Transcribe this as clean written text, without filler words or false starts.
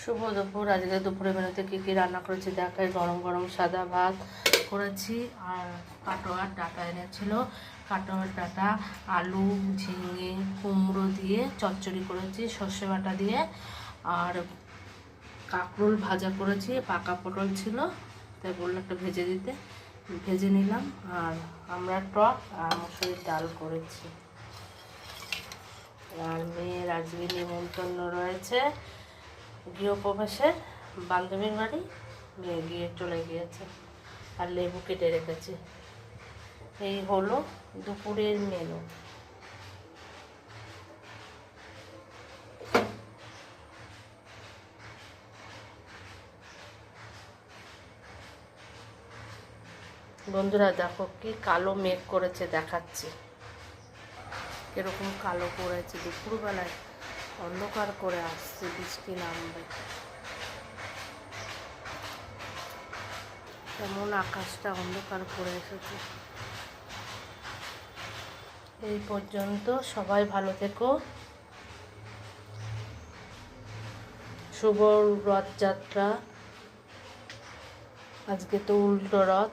শুভ দুপুর। আজকে দুপুরে মেনুতে কী কী রান্না করেছি দেখাই। গরম গরম সাদা ভাত করেছি আর কাটোয়ার ডাঁটা এনেছিল। কাটোয়ার ডাঁটা আলু ঝিঙে কুমড়ো দিয়ে চচ্চড়ি করেছি সর্ষে বাটা দিয়ে। আর কাঁকরোল ভাজা করেছি, পাকা পটল ছিল তাই বললো একটা ভেজে দিতে, ভেজে নিলাম। আর আমরা টক আর মসুরির ডাল করেছি। আর মেয়ের আজকে নিমন্ত্রণ রয়েছে গৃহপ্রবেশের, বান্ধবীর বাড়ি, মেয়ে গিয়ে চলে গিয়েছে। আর লেবু কেটে রেখেছি। এই হলো দুপুরের মেনু। বন্ধুরা দেখো কি কালো মেঘ করেছে, দেখাচ্ছি এরকম কালো করেছে। দুপুরবেলায় অন্ধকার করে আসছে, বৃষ্টি নামবে কেমন আকাশটা অন্ধকার করে এসেছে। এই পর্যন্ত, সবাই ভালো থেকো। শুভ রথযাত্রা। আজকে তো উল্টো রথ।